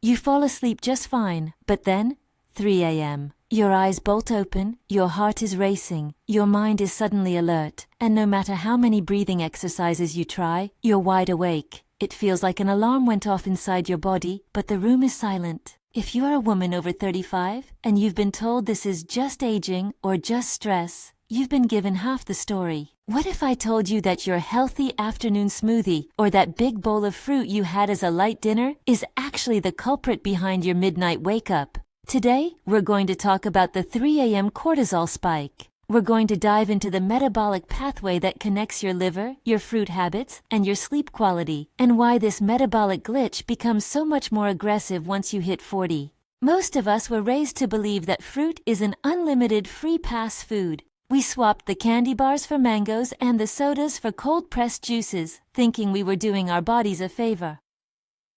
You fall asleep just fine, but then, 3 a.m. Your eyes bolt open, your heart is racing, your mind is suddenly alert, and no matter how many breathing exercises you try, you're wide awake. It feels like an alarm went off inside your body, but the room is silent. If you are a woman over 35, and you've been told this is just aging or just stress, you've been given half the story. What if I told you that your healthy afternoon smoothie, or that big bowl of fruit you had as a light dinner, is actually the culprit behind your midnight wake-up? Today, we're going to talk about the 3 a.m. cortisol spike. We're going to dive into the metabolic pathway that connects your liver, your fruit habits, and your sleep quality, and why this metabolic glitch becomes so much more aggressive once you hit 40. Most of us were raised to believe that fruit is an unlimited free pass food. We swapped the candy bars for mangoes and the sodas for cold-pressed juices, thinking we were doing our bodies a favor.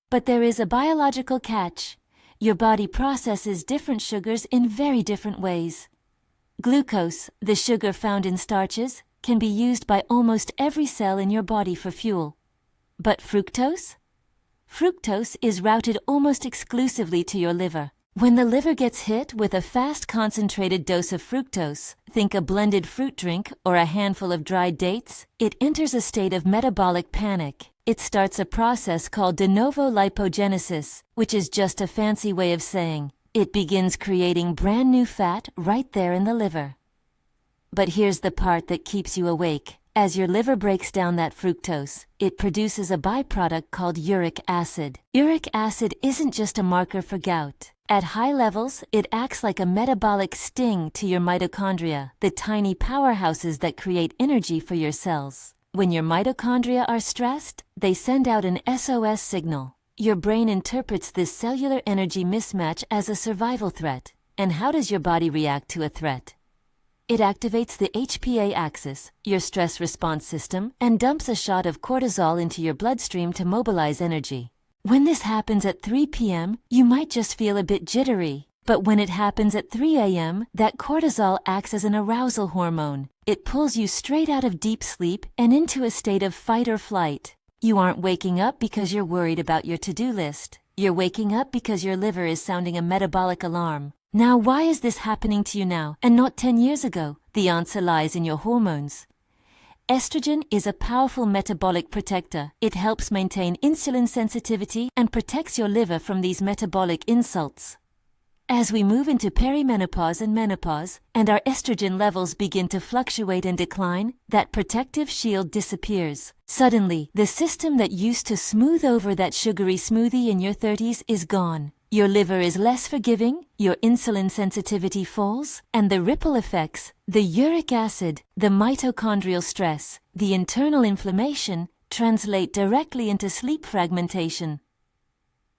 But there is a biological catch. Your body processes different sugars in very different ways. Glucose, the sugar found in starches, can be used by almost every cell in your body for fuel. But fructose? Fructose is routed almost exclusively to your liver. When the liver gets hit with a fast concentrated dose of fructose, think a blended fruit drink or a handful of dried dates, it enters a state of metabolic panic. It starts a process called de novo lipogenesis, which is just a fancy way of saying it begins creating brand new fat right there in the liver. But here's the part that keeps you awake. As your liver breaks down that fructose, it produces a byproduct called uric acid. Uric acid isn't just a marker for gout. At high levels, it acts like a metabolic sting to your mitochondria, the tiny powerhouses that create energy for your cells. When your mitochondria are stressed, they send out an SOS signal. Your brain interprets this cellular energy mismatch as a survival threat. And how does your body react to a threat? It activates the HPA axis, your stress response system, and dumps a shot of cortisol into your bloodstream to mobilize energy. When this happens at 3 p.m., you might just feel a bit jittery. But when it happens at 3 a.m., that cortisol acts as an arousal hormone. It pulls you straight out of deep sleep and into a state of fight or flight. You aren't waking up because you're worried about your to-do list. You're waking up because your liver is sounding a metabolic alarm. Now, why is this happening to you now and not 10 years ago? The answer lies in your hormones. Estrogen is a powerful metabolic protector. It helps maintain insulin sensitivity and protects your liver from these metabolic insults. As we move into perimenopause and menopause, and our estrogen levels begin to fluctuate and decline, that protective shield disappears. Suddenly, the system that used to smooth over that sugary smoothie in your 30s is gone. Your liver is less forgiving, your insulin sensitivity falls, and the ripple effects, the uric acid, the mitochondrial stress, the internal inflammation, translate directly into sleep fragmentation.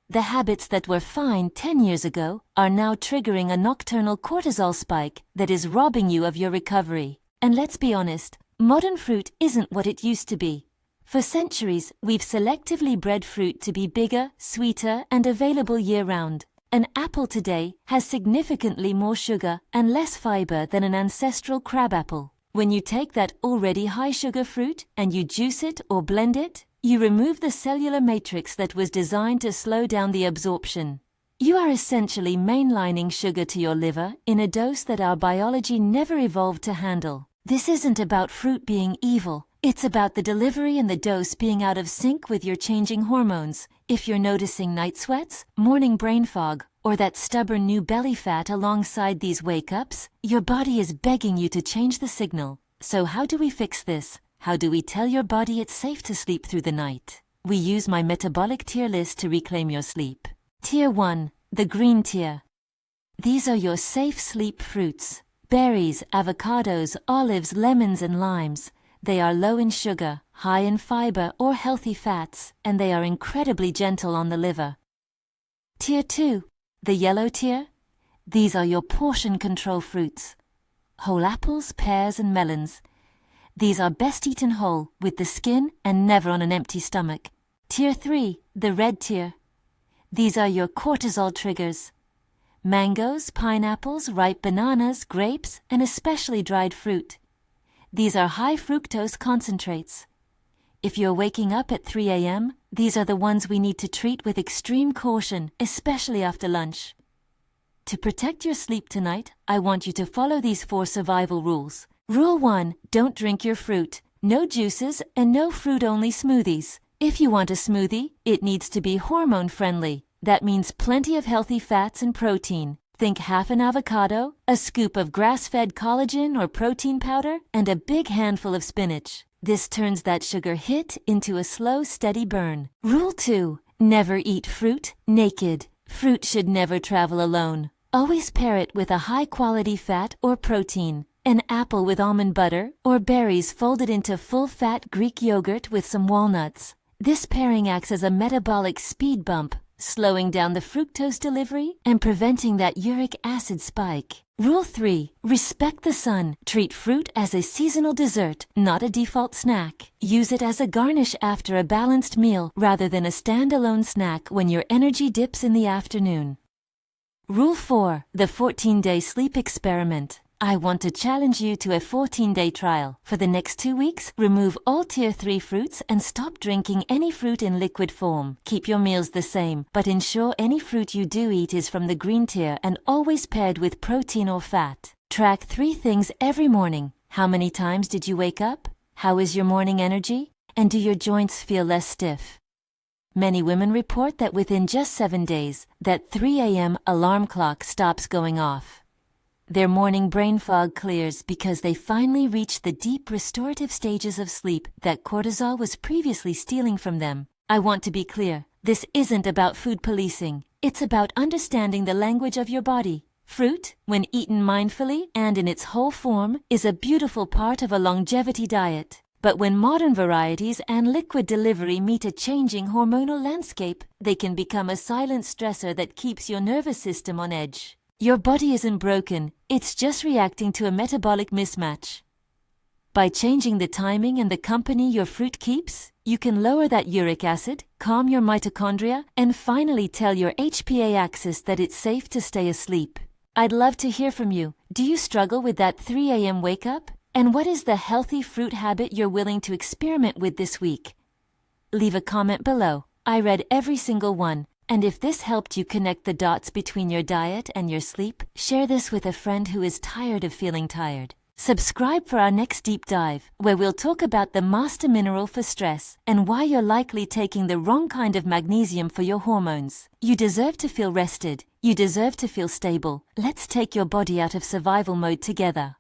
The habits that were fine 10 years ago are now triggering a nocturnal cortisol spike that is robbing you of your recovery. And let's be honest, modern fruit isn't what it used to be. For centuries, we've selectively bred fruit to be bigger, sweeter, and available year-round. An apple today has significantly more sugar and less fiber than an ancestral crabapple. When you take that already high-sugar fruit and you juice it or blend it, you remove the cellular matrix that was designed to slow down the absorption. You are essentially mainlining sugar to your liver in a dose that our biology never evolved to handle. This isn't about fruit being evil. It's about the delivery and the dose being out of sync with your changing hormones. If you're noticing night sweats, morning brain fog, or that stubborn new belly fat alongside these wake-ups, your body is begging you to change the signal. So how do we fix this? How do we tell your body it's safe to sleep through the night? We use my metabolic tier list to reclaim your sleep. Tier 1, the green tier. These are your safe sleep fruits. Berries, avocados, olives, lemons, and limes. They are low in sugar, high in fiber or healthy fats, and they are incredibly gentle on the liver. Tier 2, the yellow tier. These are your portion control fruits. Whole apples, pears, and melons. These are best eaten whole, with the skin and never on an empty stomach. Tier 3, the red tier. These are your cortisol triggers. Mangoes, pineapples, ripe bananas, grapes, and especially dried fruit. These are high fructose concentrates. If you're waking up at 3 a.m., these are the ones we need to treat with extreme caution, especially after lunch. To protect your sleep tonight, I want you to follow these 4 survival rules. Rule 1, don't drink your fruit. No juices and no fruit-only smoothies. If you want a smoothie, it needs to be hormone-friendly. That means plenty of healthy fats and protein. Think half an avocado, a scoop of grass-fed collagen or protein powder, and a big handful of spinach. This turns that sugar hit into a slow, steady burn. Rule 2, never eat fruit naked. Fruit should never travel alone. Always pair it with a high-quality fat or protein. An apple with almond butter or berries folded into full-fat Greek yogurt with some walnuts. This pairing acts as a metabolic speed bump, slowing down the fructose delivery and preventing that uric acid spike. Rule 3, respect the sun. Treat fruit as a seasonal dessert, not a default snack. Use it as a garnish after a balanced meal rather than a standalone snack when your energy dips in the afternoon. Rule 4, the 14-day sleep experiment. I want to challenge you to a 14-day trial. For the next 2 weeks, remove all Tier 3 fruits and stop drinking any fruit in liquid form. Keep your meals the same, but ensure any fruit you do eat is from the green tier and always paired with protein or fat. Track 3 things every morning. How many times did you wake up? How is your morning energy? And do your joints feel less stiff? Many women report that within just 7 days, that 3 a.m. alarm clock stops going off. Their morning brain fog clears because they finally reach the deep restorative stages of sleep that cortisol was previously stealing from them. I want to be clear, this isn't about food policing. It's about understanding the language of your body. Fruit, when eaten mindfully and in its whole form, is a beautiful part of a longevity diet. But when modern varieties and liquid delivery meet a changing hormonal landscape, they can become a silent stressor that keeps your nervous system on edge. Your body isn't broken, it's just reacting to a metabolic mismatch. By changing the timing and the company your fruit keeps, you can lower that uric acid, calm your mitochondria, and finally tell your HPA axis that it's safe to stay asleep. I'd love to hear from you. Do you struggle with that 3 a.m. wake up? And what is the healthy fruit habit you're willing to experiment with this week? Leave a comment below. I read every single one. And if this helped you connect the dots between your diet and your sleep, share this with a friend who is tired of feeling tired. Subscribe for our next deep dive, where we'll talk about the master mineral for stress and why you're likely taking the wrong kind of magnesium for your hormones. You deserve to feel rested. You deserve to feel stable. Let's take your body out of survival mode together.